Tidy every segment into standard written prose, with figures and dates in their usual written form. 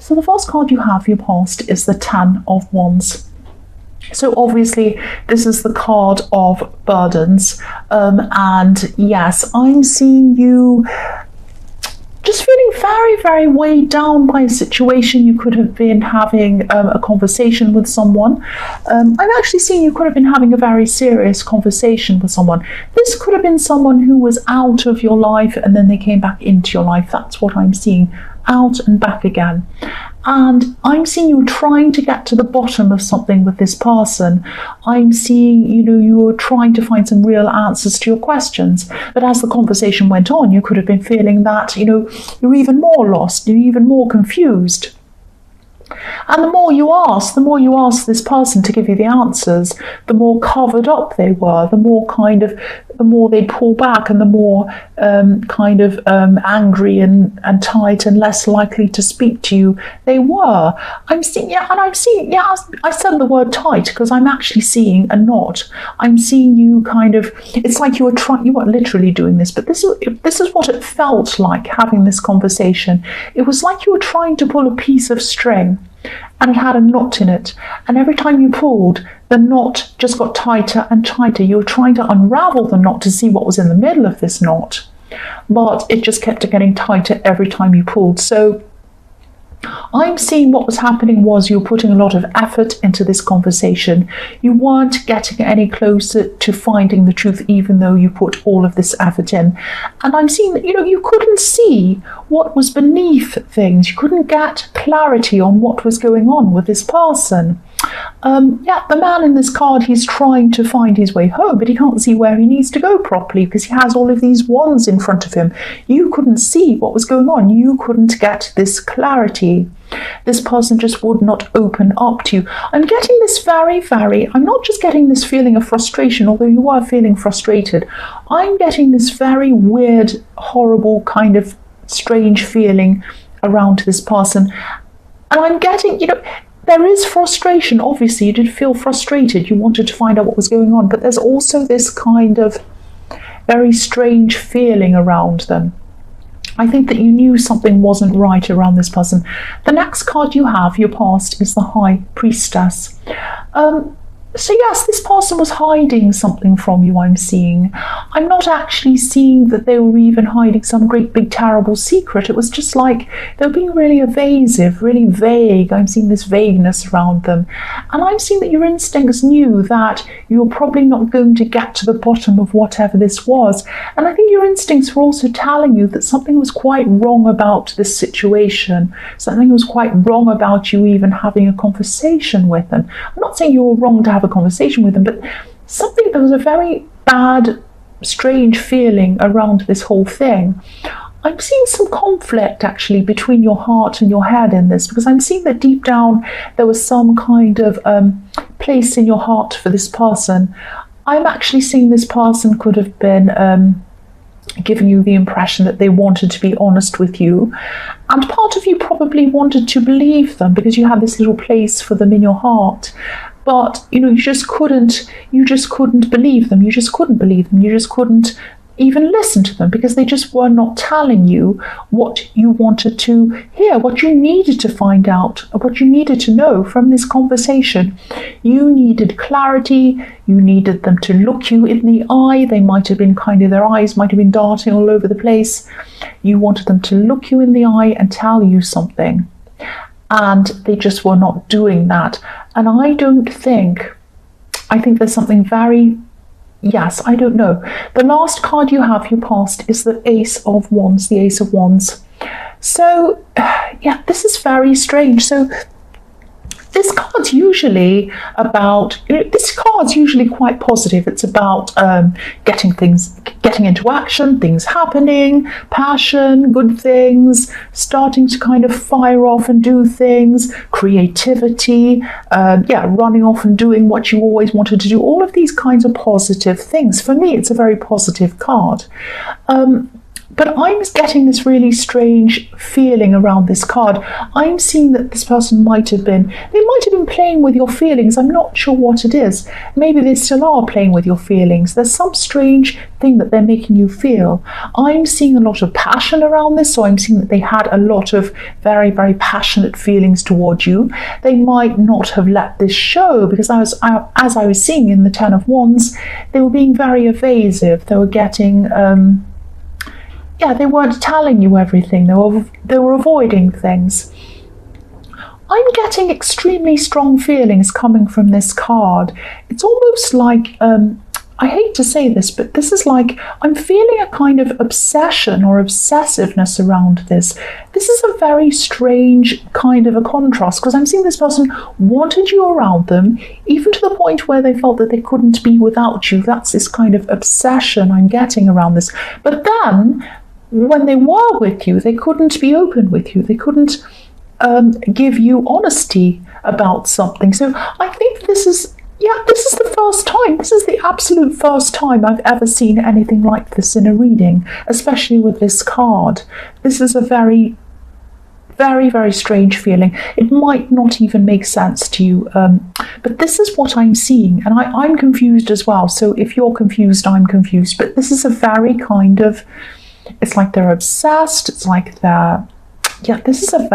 So the first card you have for your past is the Ten of Wands. So obviously this is the card of burdens, and yes, I'm seeing you just feeling very, very weighed down by a situation. You could have been having a conversation with someone. I'm actually seeing you could have been having a very serious conversation with someone. This could have been someone who was out of your life and then they came back into your life. That's what I'm seeing, out and back again. And I'm seeing you trying to get to the bottom of something with this person. I'm seeing, you were trying to find some real answers to your questions. But as the conversation went on, you could have been feeling that, you're even more lost, you're even more confused. And the more you ask this person to give you the answers, the more covered up they were, the more they'd pull back, and the more angry and tight and less likely to speak to you they were. I said the word tight because I'm actually seeing a knot. I'm seeing you it's like you weren't literally doing this, but this is what it felt like having this conversation. It was like you were trying to pull a piece of string and it had a knot in it, and every time you pulled, the knot just got tighter and tighter. You were trying to unravel the knot to see what was in the middle of this knot, but it just kept getting tighter every time you pulled. So I'm seeing what was happening was you were putting a lot of effort into this conversation. You weren't getting any closer to finding the truth, even though you put all of this effort in. And I'm seeing that, you couldn't see what was beneath things. You couldn't get clarity on what was going on with this person. The man in this card, he's trying to find his way home, but he can't see where he needs to go properly because he has all of these wands in front of him. You couldn't see what was going on. You couldn't get this clarity. This person just would not open up to you. I'm getting this I'm not just getting this feeling of frustration, although you are feeling frustrated. I'm getting this very weird, horrible, kind of strange feeling around this person. And I'm getting, there is frustration. Obviously, you did feel frustrated. You wanted to find out what was going on, but there's also this kind of very strange feeling around them. I think that you knew something wasn't right around this person. The next card you have, your past, is the High Priestess. So yes, this person was hiding something from you, I'm seeing. I'm not actually seeing that they were even hiding some great big terrible secret. It was just like they were being really evasive, really vague. I'm seeing this vagueness around them. And I'm seeing that your instincts knew that you were probably not going to get to the bottom of whatever this was. And I think your instincts were also telling you that something was quite wrong about this situation. Something was quite wrong about you even having a conversation with them. I'm not saying you were wrong to have a conversation with them, but there was a very bad, strange feeling around this whole thing. I'm seeing some conflict actually between your heart and your head in this, because I'm seeing that deep down there was some kind of place in your heart for this person. I'm actually seeing this person could have been giving you the impression that they wanted to be honest with you, and part of you probably wanted to believe them because you had this little place for them in your heart. But you just couldn't believe them. You just couldn't even listen to them because they just were not telling you what you wanted to hear, what you needed to find out, what you needed to know from this conversation. You needed clarity. You needed them to look you in the eye. They might have been their eyes might have been darting all over the place. You wanted them to look you in the eye and tell you something. And they just were not doing that. And I think there's something I don't know. The last card you have, your past, is the Ace of Wands, the Ace of Wands. So, this is very strange. So, this card's usually quite positive. It's about getting into action, things happening, passion, good things, starting to kind of fire off and do things, creativity, running off and doing what you always wanted to do. All of these kinds of positive things. For me, it's a very positive card. But I'm getting this really strange feeling around this card. I'm seeing that this person they might have been playing with your feelings. I'm not sure what it is. Maybe they still are playing with your feelings. There's some strange thing that they're making you feel. I'm seeing a lot of passion around this, so I'm seeing that they had a lot of very, very passionate feelings towards you. They might not have let this show, because as I was seeing in the Ten of Wands, they were being very evasive. They were getting they weren't telling you everything. They were avoiding things. I'm getting extremely strong feelings coming from this card. It's almost like, I hate to say this, but this is like, I'm feeling a kind of obsession or obsessiveness around this. This is a very strange kind of a contrast, because I'm seeing this person wanted you around them, even to the point where they felt that they couldn't be without you. That's this kind of obsession I'm getting around this. But then, when they were with you, they couldn't be open with you. They couldn't give you honesty about something. So I think this is the first time. This is the absolute first time I've ever seen anything like this in a reading, especially with this card. This is a very, very, very strange feeling. It might not even make sense to you, but this is what I'm seeing, and I'm confused as well. So if you're confused, I'm confused. But this is a very kind of, it's like they're obsessed. It's like this is a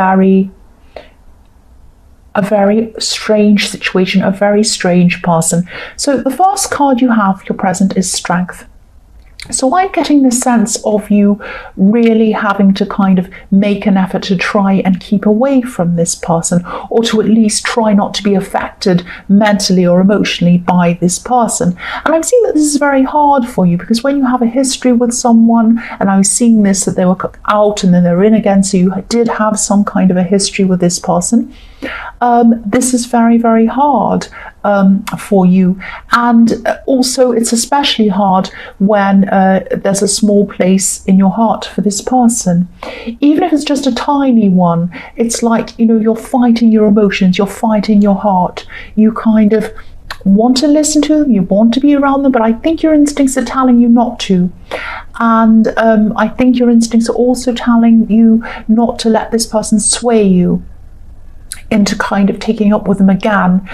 very strange situation, a very strange person. So the first card you have, your present, is Strength. So I'm getting the sense of you really having to kind of make an effort to try and keep away from this person, or to at least try not to be affected mentally or emotionally by this person. And I'm seeing that this is very hard for you, because when you have a history with someone, and I was seeing this, that they were out and then they're in again, so you did have some kind of a history with this person. This is very, very hard for you, and also it's especially hard when there's a small place in your heart for this person. Even if it's just a tiny one, it's like, you're fighting your emotions, you're fighting your heart. You kind of want to listen to them, you want to be around them, but I think your instincts are telling you not to. And I think your instincts are also telling you not to let this person sway you into kind of taking up with them again.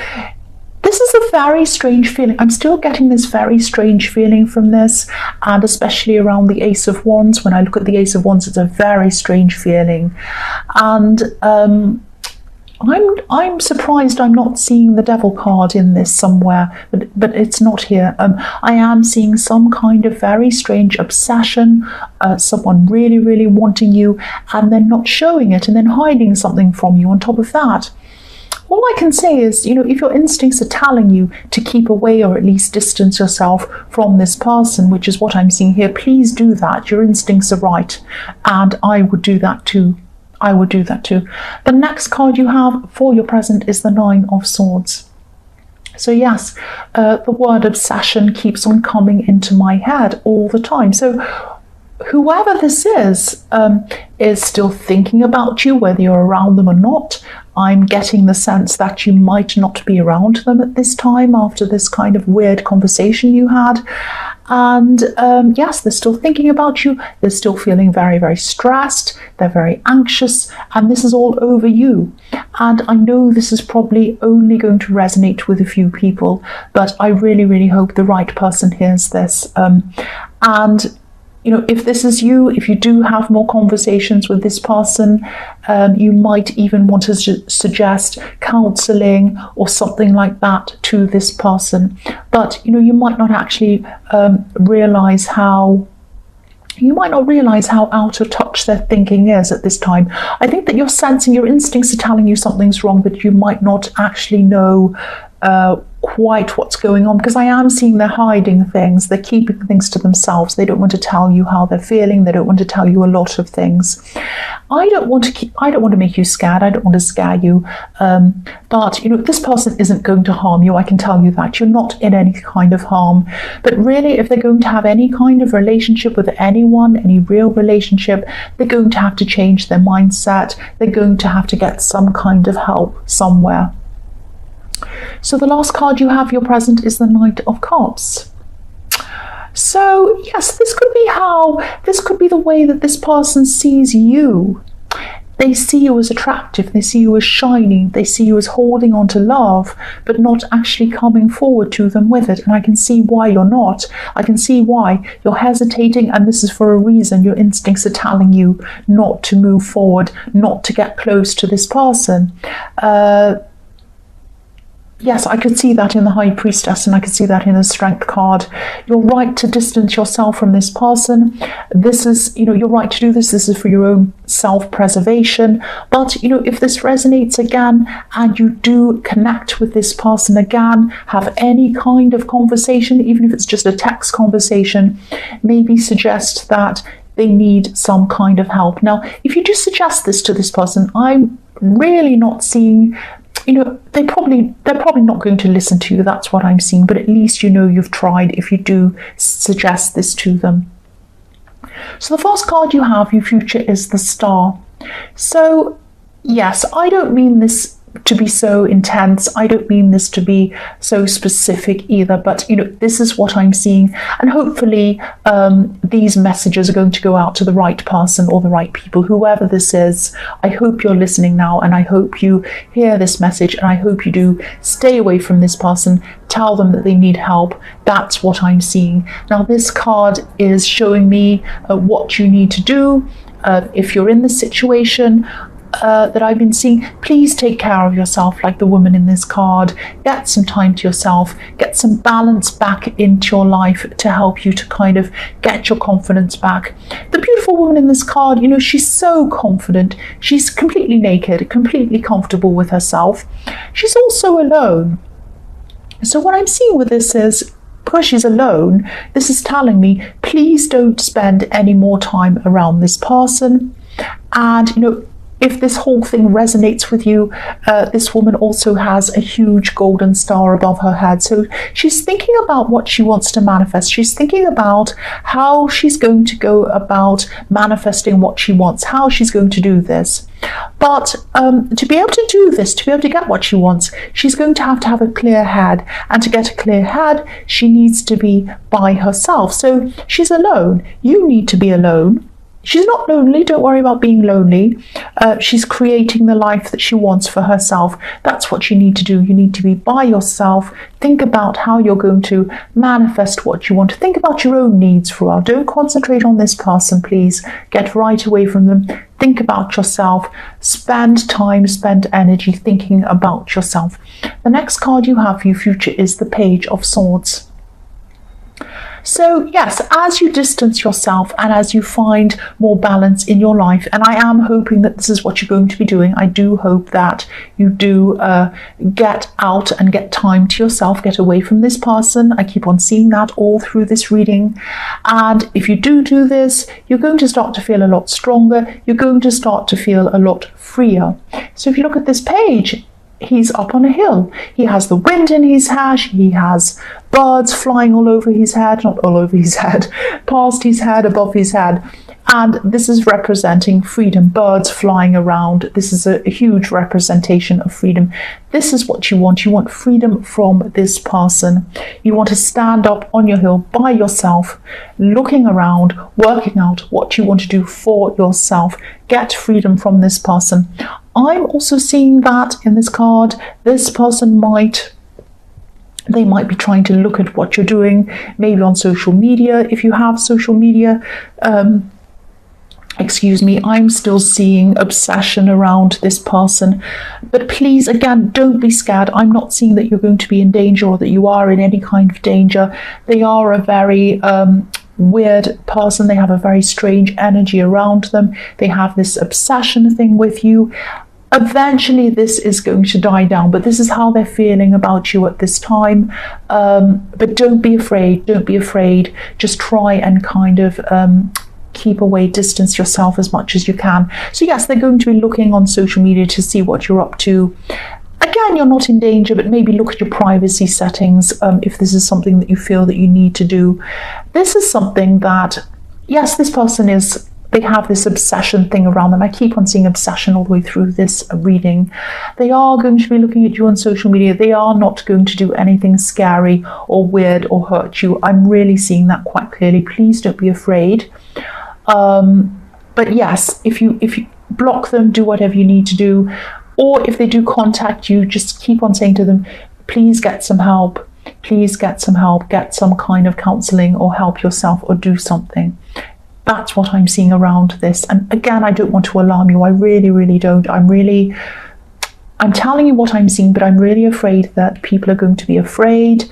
This is a very strange feeling. I'm still getting this very strange feeling from this, and especially around the Ace of Wands. When I look at the Ace of Wands, it's a very strange feeling. And I'm surprised I'm not seeing the Devil card in this somewhere, but it's not here. I am seeing some kind of very strange obsession, someone really, really wanting you, and then not showing it, and then hiding something from you on top of that. All I can say is, if your instincts are telling you to keep away or at least distance yourself from this person, which is what I'm seeing here, please do that. Your instincts are right, and I would do that too. The next card you have for your present is the Nine of Swords. So yes, the word obsession keeps on coming into my head all the time. So whoever this is still thinking about you, whether you're around them or not. I'm getting the sense that you might not be around them at this time after this kind of weird conversation you had. And yes, they're still thinking about you. They're still feeling very, very stressed. They're very anxious, and this is all over you. And I know this is probably only going to resonate with a few people, but I really, really hope the right person hears this. And if this is you, if you do have more conversations with this person, you might even want to suggest counselling or something like that to this person. But, you might not actually realise how out of touch their thinking is at this time. I think that you're sensing, your instincts are telling you something's wrong, but you might not actually know quite what's going on, because I am seeing they're hiding things, they're keeping things to themselves. They don't want to tell you how they're feeling. They don't want to tell you a lot of things. I don't want to make you scared. I don't want to scare you. But this person isn't going to harm you. I can tell you that. You're not in any kind of harm. But really, if they're going to have any kind of relationship with anyone, any real relationship, they're going to have to change their mindset. They're going to have to get some kind of help somewhere. So the last card you have, your present, is the Knight of Cups. So yes, this could be the way that this person sees you. They see you as attractive, they see you as shining, they see you as holding on to love, but not actually coming forward to them with it. And I can see why you're not. I can see why you're hesitating, and this is for a reason. Your instincts are telling you not to move forward, not to get close to this person. Yes, I could see that in the High Priestess, and I could see that in the Strength card. You're right to distance yourself from this person. This is, you're right to do this. This is for your own self-preservation. But, if this resonates again and you do connect with this person again, have any kind of conversation, even if it's just a text conversation, maybe suggest that they need some kind of help. Now, if you do suggest this to this person, I'm really not seeing, they're probably not going to listen to you. That's what I'm seeing. But at least you've tried if you do suggest this to them. So the first card you have, your future, is the Star. So yes, I don't mean this to be so intense. I don't mean this to be so specific either, but this is what I'm seeing, and hopefully these messages are going to go out to the right person or the right people, whoever this is. I hope you're listening now, and I hope you hear this message, and I hope you do stay away from this person. Tell them that they need help. That's what I'm seeing. Now, this card is showing me what you need to do if you're in this situation that I've been seeing. Please take care of yourself, like the woman in this card. Get some time to yourself, get some balance back into your life to help you to kind of get your confidence back. The beautiful woman in this card, she's so confident. She's completely naked, completely comfortable with herself. She's also alone. So what I'm seeing with this is, because she's alone, this is telling me, please don't spend any more time around this person. And if this whole thing resonates with you, this woman also has a huge golden star above her head. So she's thinking about what she wants to manifest. She's thinking about how she's going to go about manifesting what she wants, how she's going to do this. But to be able to do this, to be able to get what she wants, she's going to have a clear head. And to get a clear head, she needs to be by herself. So she's alone. You need to be alone. She's not lonely. Don't worry about being lonely. She's creating the life that she wants for herself. That's what you need to do. You need to be by yourself. Think about how you're going to manifest what you want. Think about your own needs for a while. Don't concentrate on this person, please. Get right away from them. Think about yourself. Spend time, spend energy thinking about yourself. The next card you have for your future is the Page of Swords. So yes, as you distance yourself and as you find more balance in your life, and I am hoping that this is what you're going to be doing, I do hope that you do get out and get time to yourself, get away from this person. I keep on seeing that all through this reading. And if you do this, you're going to start to feel a lot stronger. You're going to start to feel a lot freer. So if you look at this page, he's up on a hill. He has the wind in his hair. He has birds flying all over his head, not all over his head, past his head, above his head. And this is representing freedom, birds flying around. This is a huge representation of freedom. This is what you want. You want freedom from this person. You want to stand up on your hill by yourself, looking around, working out what you want to do for yourself. Get freedom from this person. I'm also seeing that in this card, this person might be trying to look at what you're doing, maybe on social media. If you have social media, I'm still seeing obsession around this person. But please, again, don't be scared. I'm not seeing that you're going to be in danger or that you are in any kind of danger. They are a very weird person. They have a very strange energy around them. They have this obsession thing with you. Eventually this is going to die down, but this is how they're feeling about you at this time. But don't be afraid. Just try and kind of keep away, distance yourself as much as you can. So yes, they're going to be looking on social media to see what you're up to. Again, you're not in danger, but maybe look at your privacy settings if this is something that you feel that you need to do. This is something that, yes, this person is They have this obsession thing around them. I keep on seeing obsession all the way through this reading. They are going to be looking at you on social media. They are not going to do anything scary or weird or hurt you. I'm really seeing that quite clearly. Please don't be afraid. But yes, if you block them, do whatever you need to do. Or if they do contact you, just keep on saying to them, please get some help. Please get some help. Get some kind of counselling or help yourself or do something. That's what I'm seeing around this. And again, I don't want to alarm you. I really, really don't. I'm telling you what I'm seeing, but I'm really afraid that people are going to be afraid.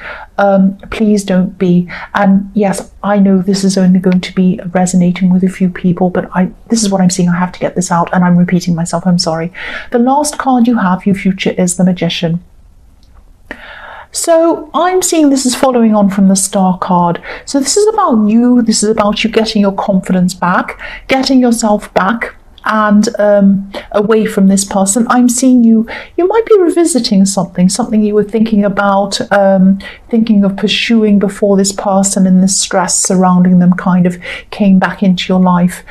Please don't be. And yes, I know this is only going to be resonating with a few people, but this is what I'm seeing. I have to get this out, and I'm repeating myself. I'm sorry. The last card you have, your future, is the Magician. So I'm seeing this is following on from the Star card. So this is about you. This is about you getting your confidence back, getting yourself back and away from this person. I'm seeing you might be revisiting something you were thinking about, thinking of pursuing before this person and the stress surrounding them kind of came back into your life.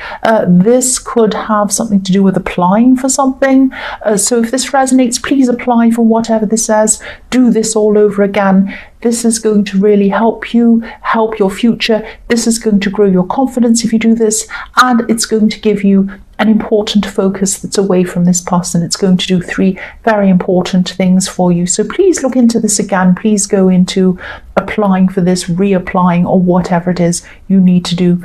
This could have something to do with applying for something. So if this resonates, please apply for whatever this says. Do this all over again. This is going to really help you, help your future. This is going to grow your confidence if you do this, and it's going to give you an important focus that's away from this person. It's going to do 3 very important things for you. So please look into this again. Please go into applying for this, reapplying, or whatever it is you need to do.